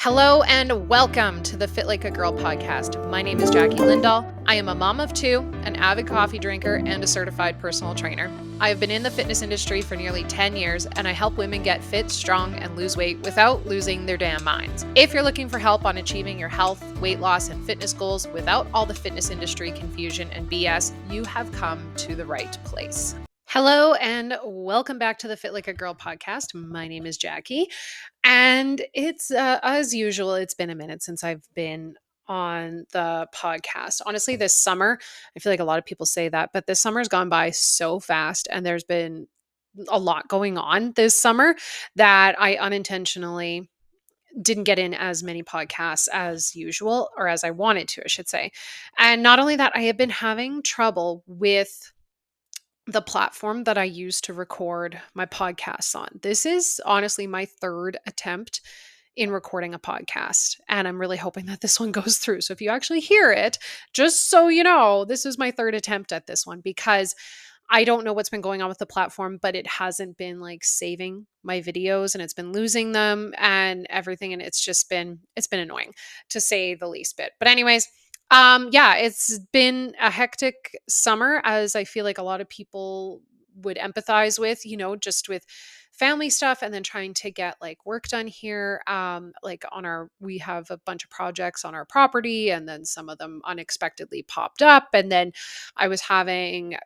Hello and welcome to the Fit Like a Girl podcast. My name is Jackie Lindahl. I am a mom of two, an avid coffee drinker, and a certified personal trainer. I have been in the fitness industry for nearly 10 years, and I help women get fit, strong, and lose weight without losing their damn minds. If you're looking for help on achieving your health, weight loss, and fitness goals without all the fitness industry confusion and BS, you have come to the right place. Hello and welcome back to the Fit Like a Girl podcast. My name is Jackie. And it's as usual, it's been a minute since I've been on the podcast. Honestly, this summer, I feel like a lot of people say that, but this summer's gone by so fast and there's been a lot going on this summer that I unintentionally didn't get in as many podcasts as usual, or as I wanted to, I should say. And not only that, I have been having trouble with the platform that I use to record my podcasts on. This is honestly my third attempt in recording a podcast, and I'm really hoping that this one goes through. So if you actually hear it, just so you know, this is my third attempt at this one because I don't know what's been going on with the platform, but it hasn't been like saving my videos and it's been losing them and everything. And it's been annoying to say the least bit. But anyways, yeah, it's been a hectic summer, as I feel like a lot of people would empathize with, just with family stuff and then trying to get like work done here. Like we have a bunch of projects on our property and then some of them unexpectedly popped up. And then I was having,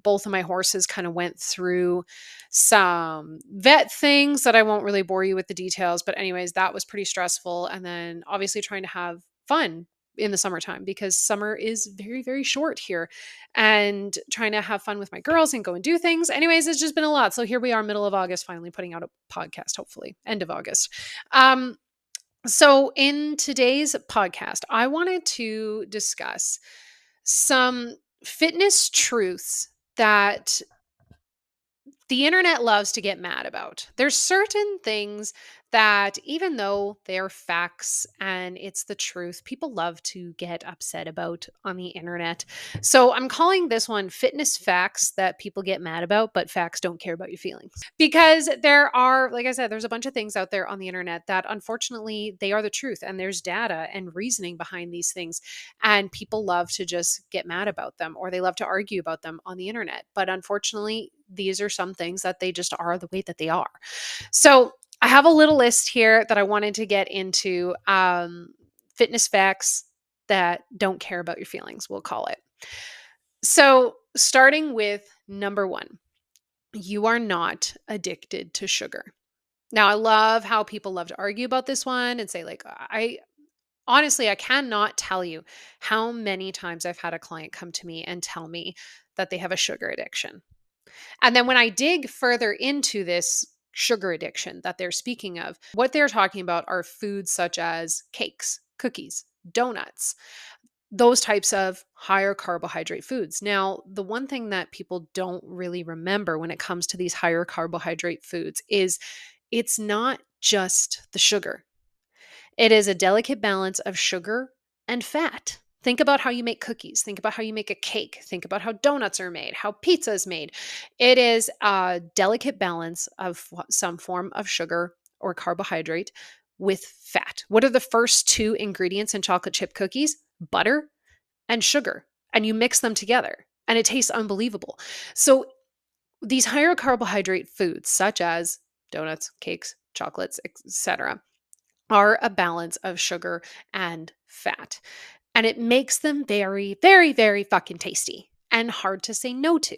both of my horses kind of went through some vet things that I won't really bore you with the details. But anyways, that was pretty stressful. And then obviously trying to have fun in the summertime because summer is very, very short here, and trying to have fun with my girls and go and do things. Anyways, it's just been a lot. So here we are, middle of August, finally putting out a podcast, hopefully end of August. So in today's podcast, I wanted to discuss some fitness truths that the internet loves to get mad about. There's certain things that, even though they're facts and it's the truth, people love to get upset about on the internet. So I'm calling this one fitness facts that people get mad about, but facts don't care about your feelings. Because there are, like I said, there's a bunch of things out there on the internet that unfortunately they are the truth, and there's data and reasoning behind these things. And people love to just get mad about them, or they love to argue about them on the internet. But unfortunately, these are some things that they just are the way that they are. So I have a little list here that I wanted to get into, fitness facts that don't care about your feelings, we'll call it. So starting with number one, you are not addicted to sugar. Now, I love how people love to argue about this one and say like, honestly, I cannot tell you how many times I've had a client come to me and tell me that they have a sugar addiction. And then when I dig further into this sugar addiction that they're speaking of, what they're talking about are foods such as cakes, cookies, donuts, those types of higher carbohydrate foods. Now, the one thing that people don't really remember when it comes to these higher carbohydrate foods is it's not just the sugar. It is a delicate balance of sugar and fat. Think about how you make cookies. Think about how you make a cake. Think about how donuts are made, how pizza is made. It is a delicate balance of some form of sugar or carbohydrate with fat. What are the first two ingredients in chocolate chip cookies? Butter and sugar. And you mix them together and it tastes unbelievable. So these higher carbohydrate foods, such as donuts, cakes, chocolates, etc., are a balance of sugar and fat. And it makes them very, very, very fucking tasty and hard to say no to.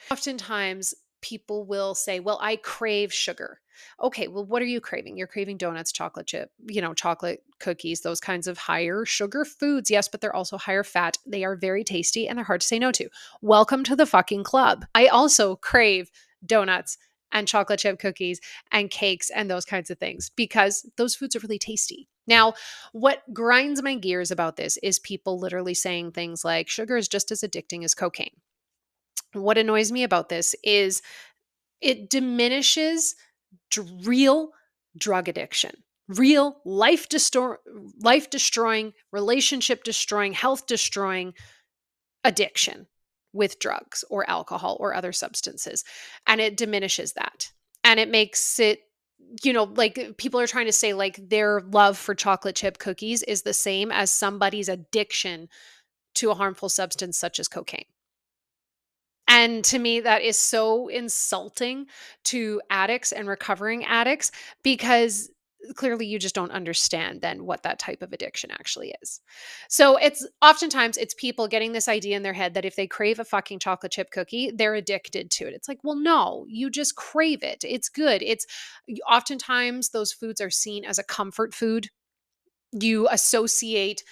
Oftentimes, people will say, well, I crave sugar. Okay, well, what are you craving? You're craving donuts, chocolate chip, chocolate cookies, those kinds of higher sugar foods. Yes, but they're also higher fat. They are very tasty and they're hard to say no to. Welcome to the fucking club. I also crave donuts and chocolate chip cookies and cakes and those kinds of things because those foods are really tasty. Now, what grinds my gears about this is people literally saying things like sugar is just as addicting as cocaine. What annoys me about this is it diminishes real drug addiction, real life destroying, relationship destroying, health destroying addiction with drugs or alcohol or other substances. And it diminishes that. And it makes it like people are trying to say like their love for chocolate chip cookies is the same as somebody's addiction to a harmful substance such as cocaine. And to me, that is so insulting to addicts and recovering addicts because clearly you just don't understand then what that type of addiction actually is. So it's oftentimes it's people getting this idea in their head that if they crave a fucking chocolate chip cookie, they're addicted to it. It's like, well, no, you just crave it. It's good. It's oftentimes those foods are seen as a comfort food. You associate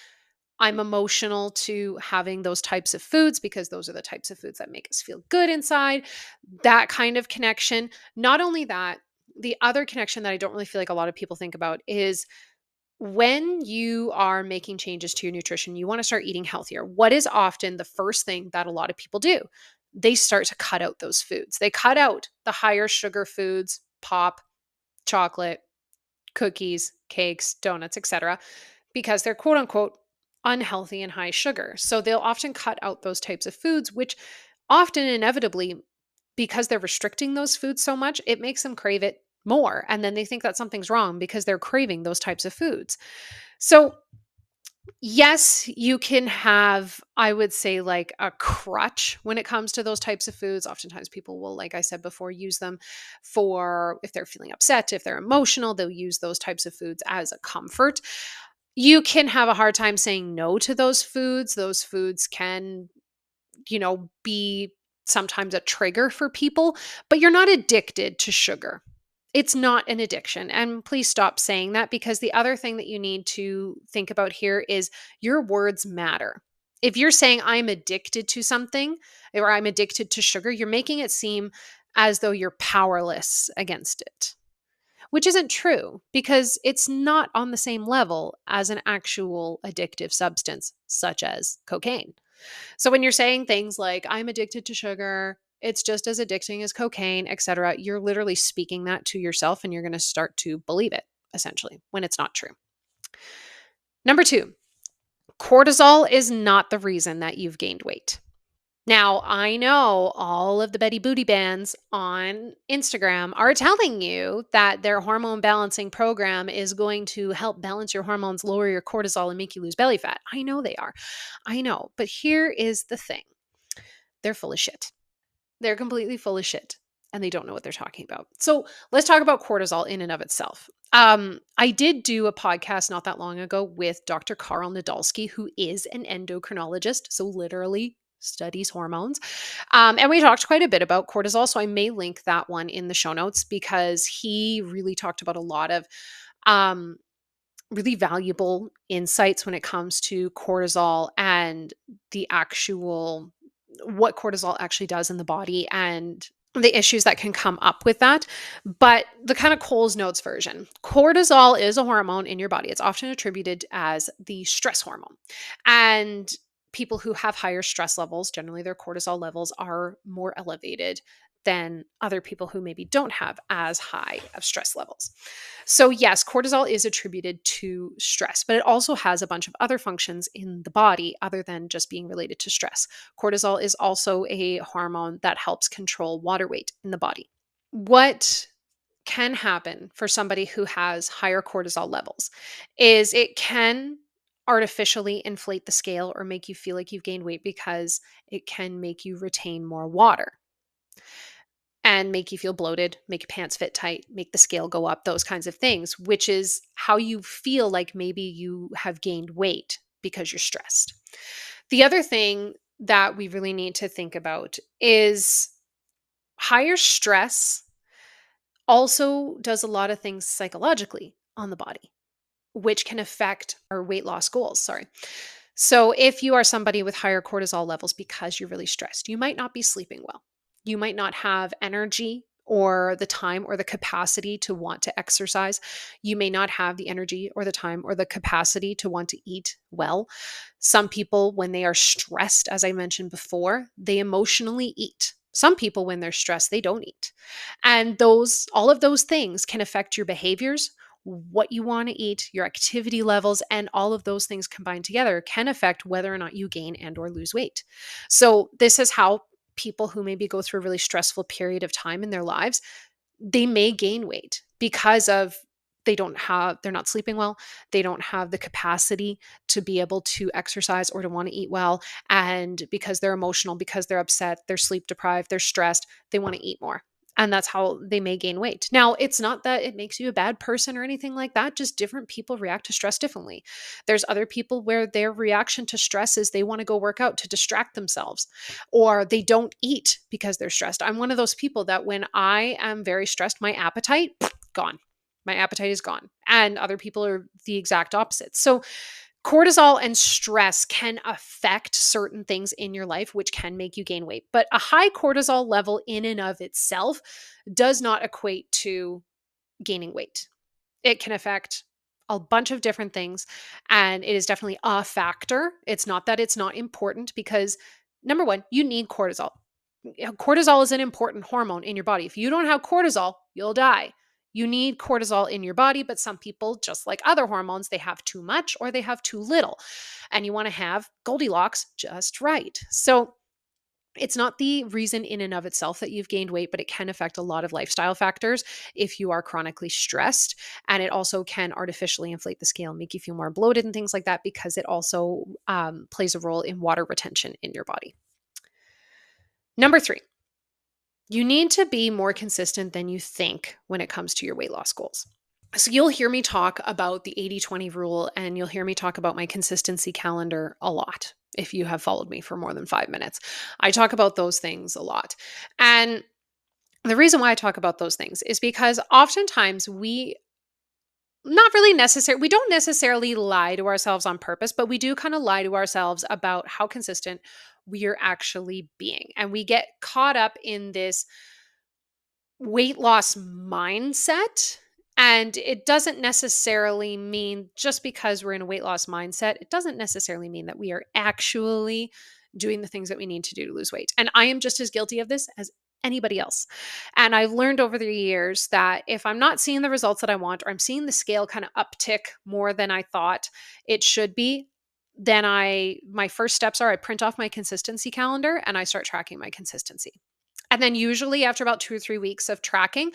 I'm emotional to having those types of foods because those are the types of foods that make us feel good inside. That kind of connection. Not only that, the other connection that I don't really feel like a lot of people think about is when you are making changes to your nutrition, you want to start eating healthier. What is often the first thing that a lot of people do? They start to cut out those foods. They cut out the higher sugar foods, pop, chocolate, cookies, cakes, donuts, etc., because they're quote unquote unhealthy and high sugar. So they'll often cut out those types of foods, which often inevitably, because they're restricting those foods so much, it makes them crave it more. And then they think that something's wrong because they're craving those types of foods. So yes, you can have, I would say, like a crutch when it comes to those types of foods. Oftentimes, people will, like I said before, use them for if they're feeling upset, if they're emotional, they'll use those types of foods as a comfort. You can have a hard time saying no to those foods. Those foods can, be sometimes a trigger for people, but you're not addicted to sugar. It's not an addiction. And please stop saying that because the other thing that you need to think about here is your words matter. If you're saying I'm addicted to something or I'm addicted to sugar, you're making it seem as though you're powerless against it, which isn't true because it's not on the same level as an actual addictive substance such as cocaine. So when you're saying things like I'm addicted to sugar, it's just as addicting as cocaine, etc., you're literally speaking that to yourself and you're going to start to believe it essentially when it's not true. Number 2, cortisol is not the reason that you've gained weight. Now, I know all of the Betty Booty bands on Instagram are telling you that their hormone balancing program is going to help balance your hormones, lower your cortisol, and make you lose belly fat. I know they are. I know. But here is the thing. They're full of shit. They're completely full of shit and they don't know what they're talking about. So let's talk about cortisol in and of itself. I did do a podcast not that long ago with Dr. Carl Nadolsky, who is an endocrinologist. So literally studies hormones. And we talked quite a bit about cortisol. So I may link that one in the show notes because he really talked about a lot of really valuable insights when it comes to cortisol and the actual what cortisol actually does in the body and the issues that can come up with that. But the kind of Cole's Notes version, cortisol is a hormone in your body. It's often attributed as the stress hormone. And people who have higher stress levels, generally their cortisol levels are more elevated than other people who maybe don't have as high of stress levels. So yes, cortisol is attributed to stress, but it also has a bunch of other functions in the body other than just being related to stress. Cortisol is also a hormone that helps control water weight in the body. What can happen for somebody who has higher cortisol levels is it can artificially inflate the scale or make you feel like you've gained weight because it can make you retain more water and make you feel bloated, make your pants fit tight, make the scale go up, those kinds of things, which is how you feel like maybe you have gained weight because you're stressed. The other thing that we really need to think about is higher stress also does a lot of things psychologically on the body, which can affect our weight loss goals. Sorry. So if you are somebody with higher cortisol levels because you're really stressed, you might not be sleeping well. You might not have energy or the time or the capacity to want to exercise. You may not have the energy or the time or the capacity to want to eat well. Some people, when they are stressed, as I mentioned before, they emotionally eat. Some people, when they're stressed, they don't eat. And all of those things can affect your behaviors, what you want to eat, your activity levels, and all of those things combined together can affect whether or not you gain and or lose weight. So this is how people who maybe go through a really stressful period of time in their lives, they may gain weight because of they're not sleeping well, they don't have the capacity to be able to exercise or to want to eat well, and because they're emotional, because they're upset, they're sleep deprived, they're stressed, they want to eat more. And that's how they may gain weight. Now, it's not that it makes you a bad person or anything like that, just different people react to stress differently. There's other people where their reaction to stress is they want to go work out to distract themselves, or they don't eat because they're stressed. I'm one of those people that when I am very stressed, my appetite gone. My appetite is gone. And other people are the exact opposite. So, cortisol and stress can affect certain things in your life, which can make you gain weight. But a high cortisol level in and of itself does not equate to gaining weight. It can affect a bunch of different things, and it is definitely a factor. It's not that it's not important, because number one, you need cortisol. Cortisol is an important hormone in your body. If you don't have cortisol, you'll die. You need cortisol in your body, but some people, just like other hormones, they have too much or they have too little. And you want to have Goldilocks just right. So it's not the reason in and of itself that you've gained weight, but it can affect a lot of lifestyle factors if you are chronically stressed. And it also can artificially inflate the scale, make you feel more bloated and things like that, because it also plays a role in water retention in your body. Number 3, you need to be more consistent than you think when it comes to your weight loss goals. So you'll hear me talk about the 80-20 rule, and you'll hear me talk about my consistency calendar a lot. If you have followed me for more than 5 minutes, I talk about those things a lot. And the reason why I talk about those things is because oftentimes we don't necessarily lie to ourselves on purpose, but we do kind of lie to ourselves about how consistent we are actually being. And we get caught up in this weight loss mindset. And it doesn't necessarily mean, just because we're in a weight loss mindset, it doesn't necessarily mean that we are actually doing the things that we need to do to lose weight. And I am just as guilty of this as anybody else. And I've learned over the years that if I'm not seeing the results that I want, or I'm seeing the scale kind of uptick more than I thought it should be, then my first steps are I print off my consistency calendar and I start tracking my consistency. And then usually after about 2 or 3 weeks of tracking,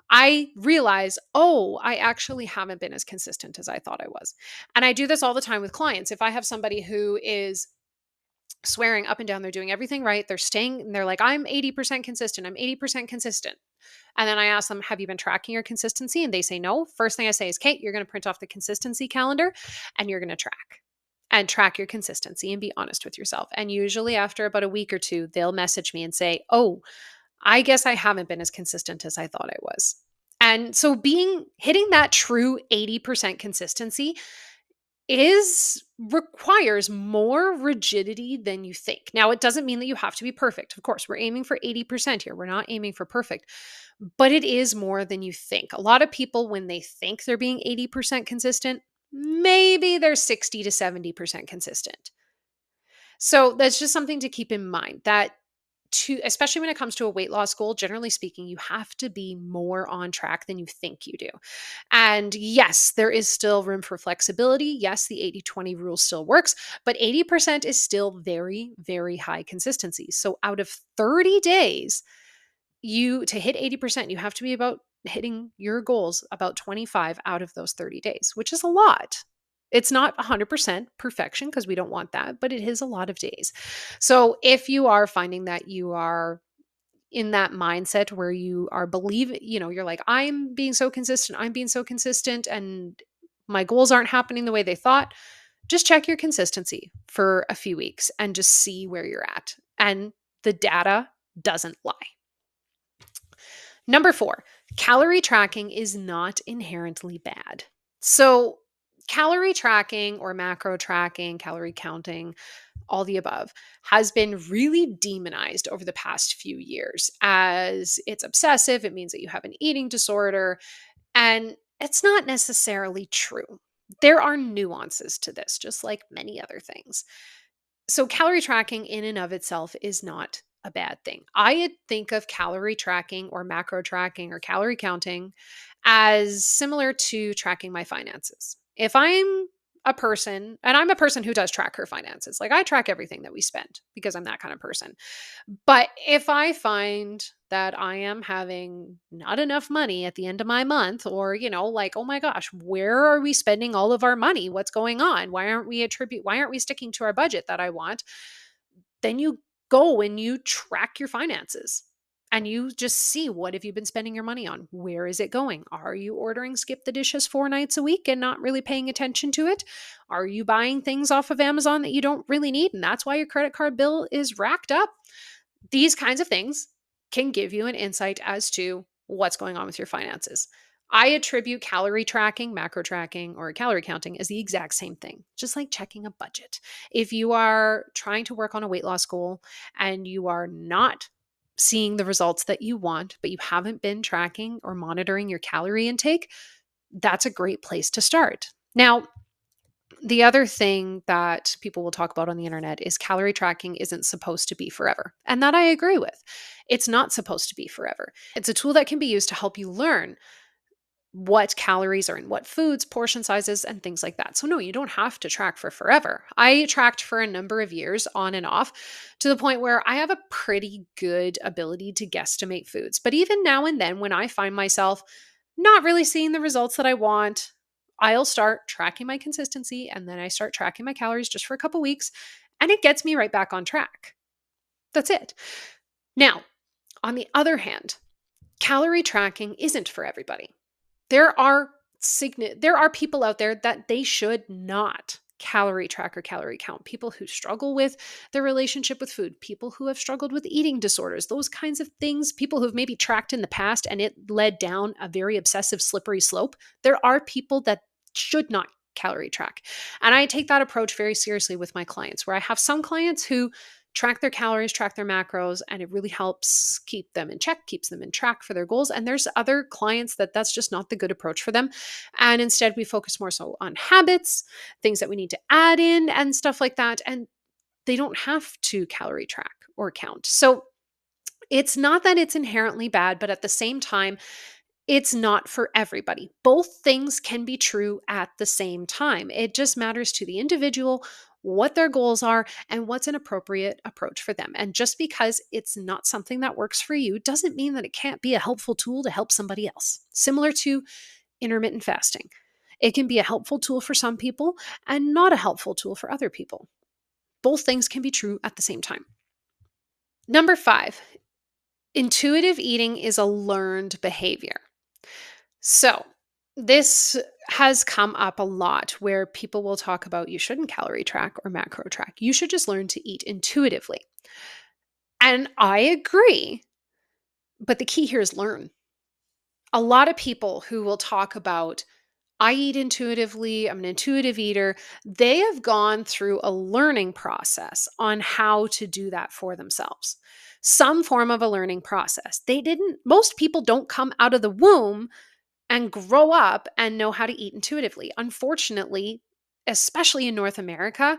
I realize, oh, I actually haven't been as consistent as I thought I was. And I do this all the time with clients. If I have somebody who is swearing up and down they're doing everything right, they're like, I'm 80% consistent, I'm 80% consistent. And then I ask them, have you been tracking your consistency? And they say no. First thing I say is, Kate, you're going to print off the consistency calendar and you're going to track your consistency and be honest with yourself. And usually after about a week or two, they'll message me and say, oh, I guess I haven't been as consistent as I thought I was. And so hitting that true 80% consistency requires more rigidity than you think. Now, it doesn't mean that you have to be perfect. Of course, we're aiming for 80% here. We're not aiming for perfect, but it is more than you think. A lot of people, when they think they're being 80% consistent, maybe they're 60 to 70% consistent. So that's just something to keep in mind, that especially when it comes to a weight loss goal, generally speaking, you have to be more on track than you think you do. And yes, there is still room for flexibility. Yes, the 80-20 rule still works, but 80% is still very, very high consistency. So out of 30 days, to hit 80%, you have to be about hitting your goals about 25 out of those 30 days, which is a lot. It's not 100% perfection, because we don't want that, but it is a lot of days. So if you are finding that you are in that mindset where you are you're like, I'm being so consistent, and my goals aren't happening the way they thought, just check your consistency for a few weeks and just see where you're at. And the data doesn't lie. Number 4, calorie tracking is not inherently bad. So calorie tracking or macro tracking, calorie counting, all the above, has been really demonized over the past few years as it's obsessive. It means that you have an eating disorder, and it's not necessarily true. There are nuances to this, just like many other things. So calorie tracking in and of itself is not a bad thing. I think of calorie tracking or macro tracking or calorie counting as similar to tracking my finances. If I'm a person, and I'm a person who does track her finances. Like I track everything that we spend because I'm that kind of person. But if I find that I am having not enough money at the end of my month, or, like, oh my gosh, where are we spending all of our money? What's going on? Why aren't we sticking to our budget that I want? Then you go and you track your finances and you just see, what have you been spending your money on? Where is it going? Are you ordering skip the dishes 4 nights a week and not really paying attention to it? Are you buying things off of Amazon that you don't really need, and that's why your credit card bill is racked up? These kinds of things can give you an insight as to what's going on with your finances. I attribute calorie tracking, macro tracking, or calorie counting as the exact same thing, just like checking a budget. If you are trying to work on a weight loss goal and you are not seeing the results that you want, but you haven't been tracking or monitoring your calorie intake, that's a great place to start. Now, the other thing that people will talk about on the internet is calorie tracking isn't supposed to be forever. And that I agree with. It's not supposed to be forever. It's a tool that can be used to help you learn what calories are in what foods, portion sizes, and things like that. So, no, you don't have to track for forever. I tracked for a number of years on and off to the point where I have a pretty good ability to guesstimate foods. But even now and then, when I find myself not really seeing the results that I want, I'll start tracking my consistency, and then I start tracking my calories just for a couple weeks, and it gets me right back on track. That's it. Now, on the other hand, calorie tracking isn't for everybody. There are people out there that they should not calorie track or calorie count. People who struggle with their relationship with food, people who have struggled with eating disorders, those kinds of things, people who've maybe tracked in the past and it led down a very obsessive, slippery slope. There are people that should not calorie track. And I take that approach very seriously with my clients, where I have some clients who track their calories, track their macros, and it really helps keep them in check, keeps them in track for their goals. And there's other clients that that's just not the good approach for them. And instead, we focus more so on habits, things that we need to add in, and stuff like that. And they don't have to calorie track or count. So it's not that it's inherently bad, but at the same time, it's not for everybody. Both things can be true at the same time. It just matters to the individual what their goals are and what's an appropriate approach for them. And just because it's not something that works for you doesn't mean that it can't be a helpful tool to help somebody else. Similar to intermittent fasting. It can be a helpful tool for some people and not a helpful tool for other people. Both things can be true at the same time. Number 5, intuitive eating is a learned behavior. So, this has come up a lot where people will talk about you shouldn't calorie track or macro track. You should just learn to eat intuitively. And I agree, but the key here is learn. A lot of people who will talk about, I eat intuitively, I'm an intuitive eater, they have gone through a learning process on how to do that for themselves. Some form of a learning process. Most people don't come out of the womb and grow up and know how to eat intuitively. Unfortunately, especially in North America,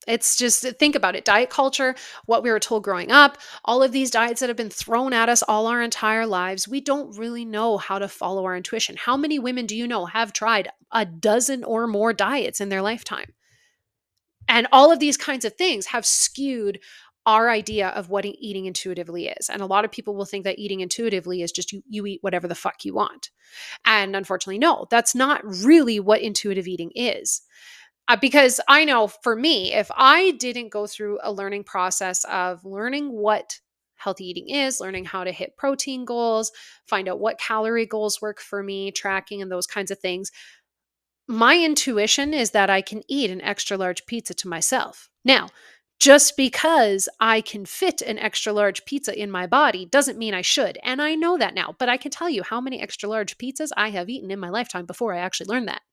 it's just, think about it, diet culture, what we were told growing up, all of these diets that have been thrown at us all our entire lives. We don't really know how to follow our intuition. How many women do you know have tried a dozen or more diets in their lifetime? And all of these kinds of things have skewed our idea of what eating intuitively is. And a lot of people will think that eating intuitively is just you eat whatever the fuck you want. And unfortunately, no, that's not really what intuitive eating is. Because I know for me, if I didn't go through a learning process of learning what healthy eating is, learning how to hit protein goals, find out what calorie goals work for me, tracking and those kinds of things, my intuition is that I can eat an extra large pizza to myself. Now, just because I can fit an extra large pizza in my body doesn't mean I should. And I know that now, but I can tell you how many extra large pizzas I have eaten in my lifetime before I actually learned that.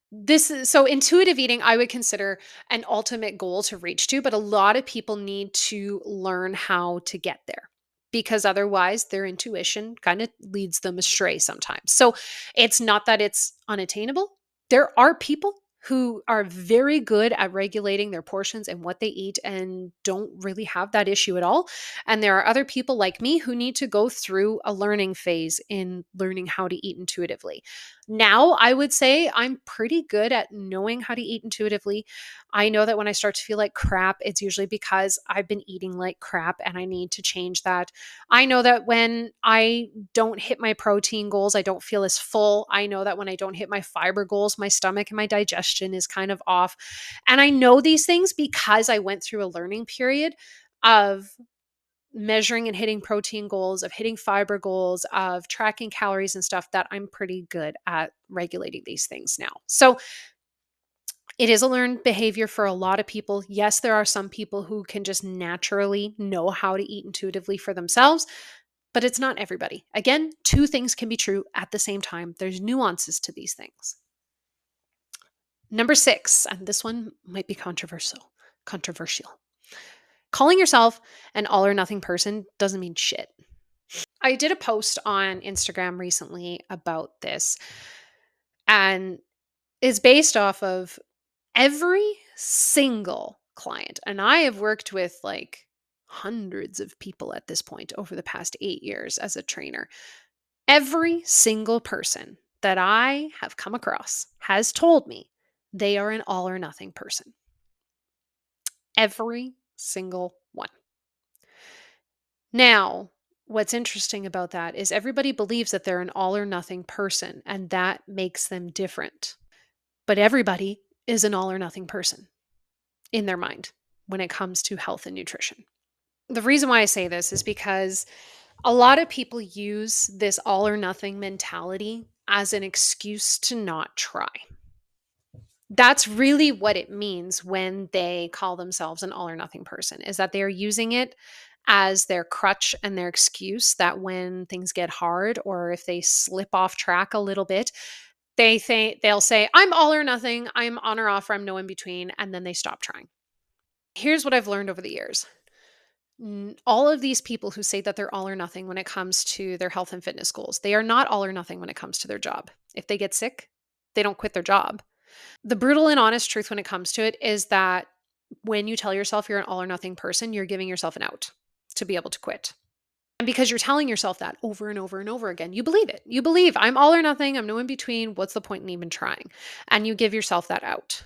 So intuitive eating, I would consider an ultimate goal to reach to, but a lot of people need to learn how to get there because otherwise their intuition kind of leads them astray sometimes. So it's not that it's unattainable. There are people who are very good at regulating their portions and what they eat and don't really have that issue at all. And there are other people like me who need to go through a learning phase in learning how to eat intuitively. Now, I would say I'm pretty good at knowing how to eat intuitively. I know that when I start to feel like crap, it's usually because I've been eating like crap and I need to change that. I know that when I don't hit my protein goals, I don't feel as full. I know that when I don't hit my fiber goals, my stomach and my digestion is kind of off. And I know these things because I went through a learning period of measuring and hitting protein goals, of hitting fiber goals, of tracking calories and stuff, that I'm pretty good at regulating these things now. So it is a learned behavior for a lot of people. Yes, there are some people who can just naturally know how to eat intuitively for themselves, but it's not everybody. Again, two things can be true at the same time. There's nuances to these things. Number 6, and this one might be controversial. Calling yourself an all or nothing person doesn't mean shit. I did a post on Instagram recently about this, and is based off of every single client. And I have worked with like hundreds of people at this point over the past 8 years as a trainer. Every single person that I have come across has told me they are an all or nothing person. Every single one. Now, what's interesting about that is everybody believes that they're an all or nothing person, and that makes them different. But everybody is an all or nothing person in their mind when it comes to health and nutrition. The reason why I say this is because a lot of people use this all or nothing mentality as an excuse to not try. That's really what it means when they call themselves an all or nothing person, is that they're using it as their crutch and their excuse that when things get hard or if they slip off track a little bit, they'll say, I'm all or nothing, I'm on or off, or I'm no in between, and then they stop trying. Here's what I've learned over the years. All of these people who say that they're all or nothing when it comes to their health and fitness goals, they are not all or nothing when it comes to their job. If they get sick, they don't quit their job. The brutal and honest truth when it comes to it is that when you tell yourself you're an all or nothing person, you're giving yourself an out to be able to quit. And because you're telling yourself that over and over and over again, you believe it. You believe I'm all or nothing, I'm no in between. What's the point in even trying? And you give yourself that out.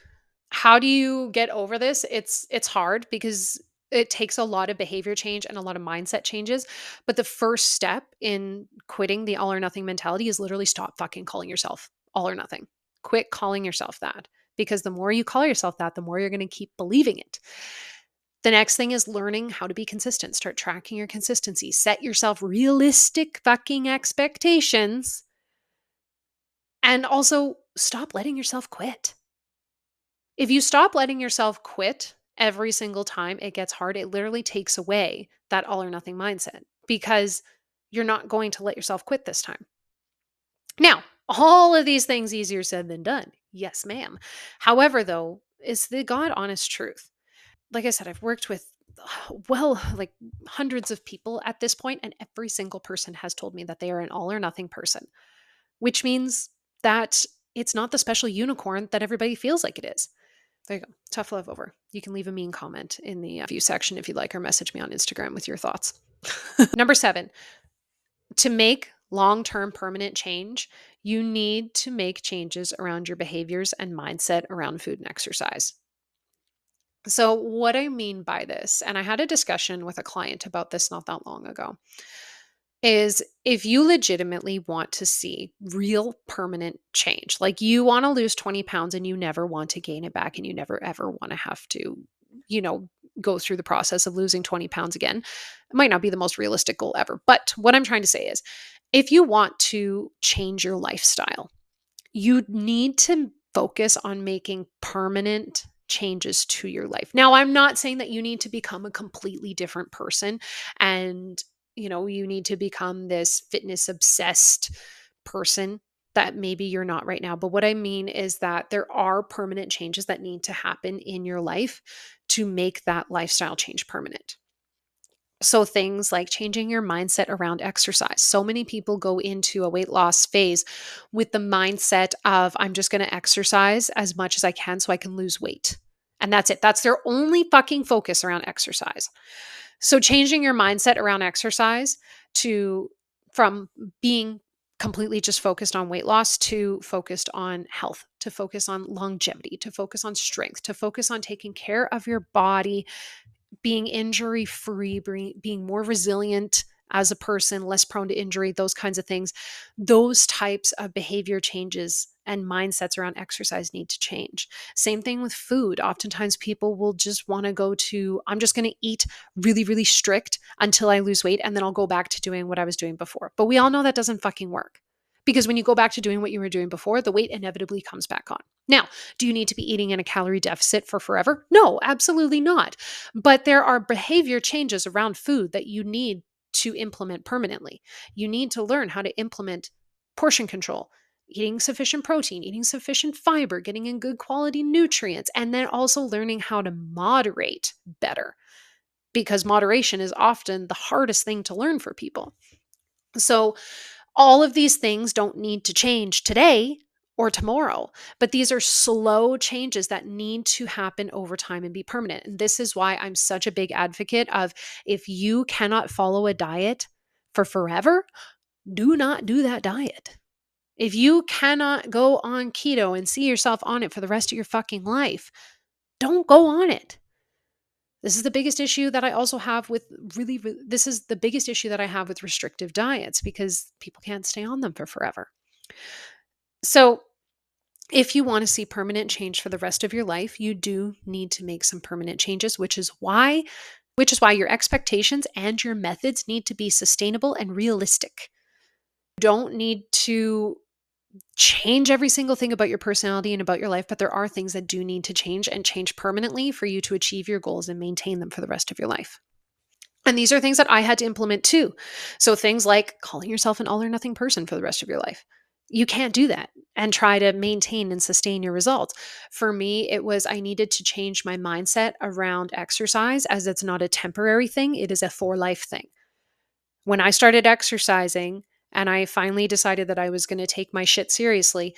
How do you get over this? It's hard because it takes a lot of behavior change and a lot of mindset changes. But the first step in quitting the all or nothing mentality is literally stop fucking calling yourself all or nothing. Quit calling yourself that, because the more you call yourself that, the more you're going to keep believing it. The next thing is learning how to be consistent. Start tracking your consistency. Set yourself realistic fucking expectations. And also stop letting yourself quit. If you stop letting yourself quit every single time it gets hard, it literally takes away that all or nothing mindset, because you're not going to let yourself quit this time. Now, all of these things easier said than done. Yes, ma'am. However, though, is the God honest truth. Like I said, I've worked with like hundreds of people at this point, and every single person has told me that they are an all or nothing person, which means that it's not the special unicorn that everybody feels like it is. There you go. Tough love over. You can leave a mean comment in the view section if you'd like, or message me on Instagram with your thoughts. Number 7, to make long-term permanent change, you need to make changes around your behaviors and mindset around food and exercise. So, what I mean by this, and I had a discussion with a client about this not that long ago, is if you legitimately want to see real permanent change, like you want to lose 20 pounds and you never want to gain it back and you never ever want to have to, go through the process of losing 20 pounds again, it might not be the most realistic goal ever. But what I'm trying to say is if you want to change your lifestyle, you need to focus on making permanent changes to your life. Now, I'm not saying that you need to become a completely different person and, you need to become this fitness obsessed person that maybe you're not right now. But what I mean is that there are permanent changes that need to happen in your life to make that lifestyle change permanent. So things like changing your mindset around exercise. So many people go into a weight loss phase with the mindset of, I'm just going to exercise as much as I can so I can lose weight. And that's it. That's their only fucking focus around exercise. So changing your mindset around exercise from being completely just focused on weight loss to focused on health, to focus on longevity, to focus on strength, to focus on taking care of your body, being injury free, being more resilient as a person, less prone to injury, those kinds of things. Those types of behavior changes and mindsets around exercise need to change. Same thing with food. Oftentimes people will just want to go to, I'm just going to eat really, really strict until I lose weight, and then I'll go back to doing what I was doing before. But we all know that doesn't fucking work. Because when you go back to doing what you were doing before, the weight inevitably comes back on. Now, do you need to be eating in a calorie deficit for forever? No, absolutely not. But there are behavior changes around food that you need to implement permanently. You need to learn how to implement portion control, eating sufficient protein, eating sufficient fiber, getting in good quality nutrients, and then also learning how to moderate better, because moderation is often the hardest thing to learn for people. So, all of these things don't need to change today or tomorrow, but these are slow changes that need to happen over time and be permanent. And this is why I'm such a big advocate of, if you cannot follow a diet for forever, do not do that diet. If you cannot go on keto and see yourself on it for the rest of your fucking life, don't go on it. This is the biggest issue that I also have with this is the biggest issue that I have with restrictive diets, because people can't stay on them for forever. So, if you want to see permanent change for the rest of your life, you do need to make some permanent changes, which is why your expectations and your methods need to be sustainable and realistic. You don't need to change every single thing about your personality and about your life, but there are things that do need to change, and change permanently, for you to achieve your goals and maintain them for the rest of your life. And these are things that I had to implement too. So things like calling yourself an all or nothing person for the rest of your life. You can't do that and try to maintain and sustain your results. For me, it was, I needed to change my mindset around exercise, as it's not a temporary thing, it is a for life thing. When I started exercising and I finally decided that I was going to take my shit seriously,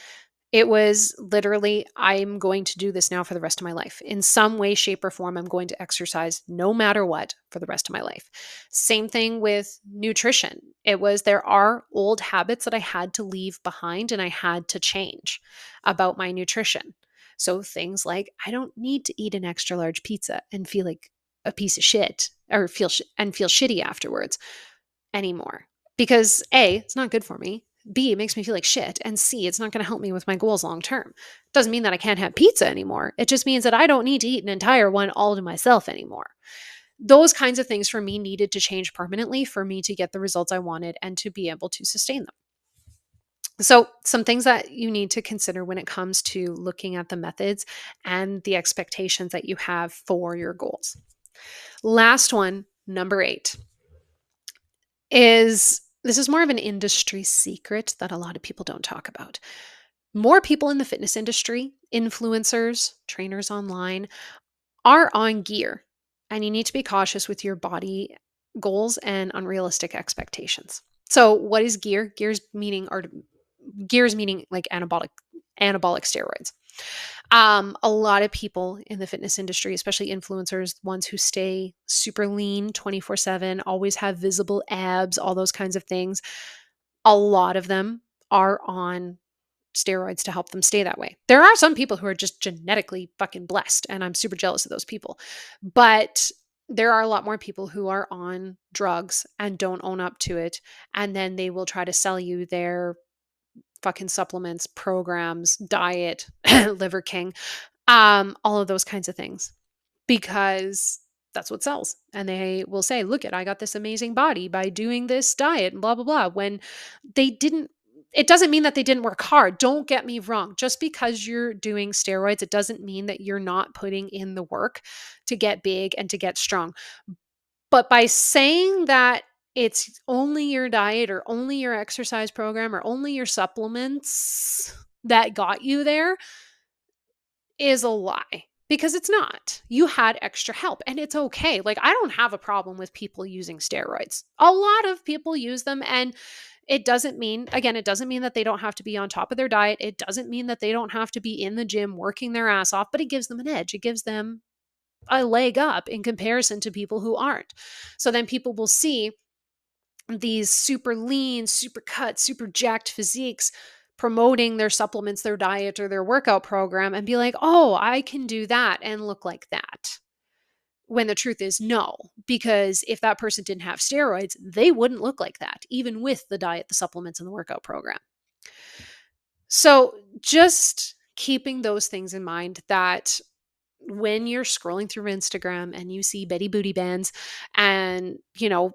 it was literally, I'm going to do this now for the rest of my life. In some way, shape, or form, I'm going to exercise no matter what for the rest of my life. Same thing with nutrition. It was, there are old habits that I had to leave behind and I had to change about my nutrition. So things like, I don't need to eat an extra large pizza and feel like a piece of shit, or feel shitty afterwards anymore. Because A, it's not good for me. B, it makes me feel like shit. And C, it's not going to help me with my goals long term. Doesn't mean that I can't have pizza anymore. It just means that I don't need to eat an entire one all to myself anymore. Those kinds of things for me needed to change permanently for me to get the results I wanted and to be able to sustain them. So, some things that you need to consider when it comes to looking at the methods and the expectations that you have for your goals. Last one, number 8, is, this is more of an industry secret that a lot of people don't talk about. More people in the fitness industry, influencers, trainers online, are on gear, and you need to be cautious with your body goals and unrealistic expectations. So, what is gear? Gears meaning like anabolic steroids. A lot of people in the fitness industry, especially influencers, ones who stay super lean 24/7, always have visible abs, all those kinds of things, a lot of them are on steroids to help them stay that way. There are some people who are just genetically fucking blessed, and I'm super jealous of those people. But there are a lot more people who are on drugs and don't own up to it, and then they will try to sell you their fucking supplements, programs, diet, Liver King, all of those kinds of things, because that's what sells. And they will say, look, I got this amazing body by doing this diet and blah, blah, blah. When they didn't, it doesn't mean that they didn't work hard. Don't get me wrong. Just because you're doing steroids, it doesn't mean that you're not putting in the work to get big and to get strong. But by saying that it's only your diet or only your exercise program or only your supplements that got you there is a lie, because it's not. You had extra help, and it's okay. Like, I don't have a problem with people using steroids. A lot of people use them, and it doesn't mean that they don't have to be on top of their diet. It doesn't mean that they don't have to be in the gym working their ass off, but it gives them an edge. It gives them a leg up in comparison to people who aren't. So then people will see these super lean, super cut, super jacked physiques promoting their supplements, their diet, or their workout program and be like, oh, I can do that and look like that. When the truth is no, because if that person didn't have steroids, they wouldn't look like that, even with the diet, the supplements, and the workout program. So just keeping those things in mind, that when you're scrolling through Instagram and you see Betty Booty Bands and,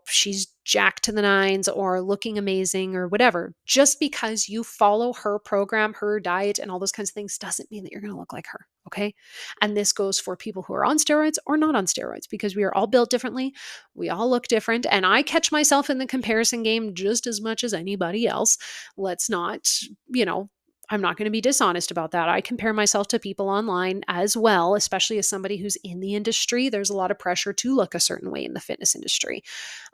she's jacked to the nines or looking amazing or whatever, just because you follow her program, her diet, and all those kinds of things doesn't mean that you're going to look like her. Okay. And this goes for people who are on steroids or not on steroids, because we are all built differently. We all look different. And I catch myself in the comparison game just as much as anybody else. Let's not, I'm not going to be dishonest about that. I compare myself to people online as well, especially as somebody who's in the industry. There's a lot of pressure to look a certain way in the fitness industry.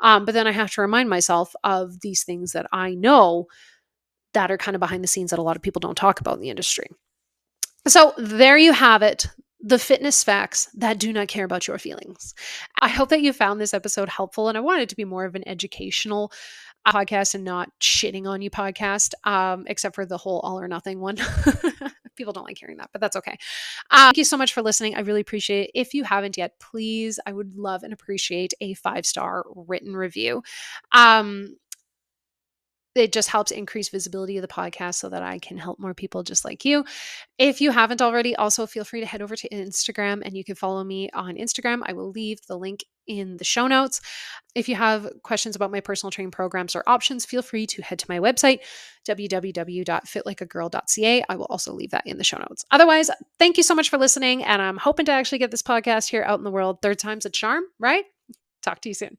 But then I have to remind myself of these things that I know that are kind of behind the scenes that a lot of people don't talk about in the industry. So there you have it. The fitness facts that do not care about your feelings. I hope that you found this episode helpful, and I wanted it to be more of an educational podcast and not shitting on you podcast, except for the whole all or nothing one. People don't like hearing that, but that's okay. Thank you so much for listening. I really appreciate it. If you haven't yet, please, I would love and appreciate a 5-star written review. It just helps increase visibility of the podcast so that I can help more people just like you. If you haven't already, also feel free to head over to Instagram and you can follow me on Instagram. I will leave the link in the show notes. If you have questions about my personal training programs or options, feel free to head to my website, www.fitlikeagirl.ca. I will also leave that in the show notes. Otherwise, thank you so much for listening. And I'm hoping to actually get this podcast here out in the world. Third time's a charm, right? Talk to you soon.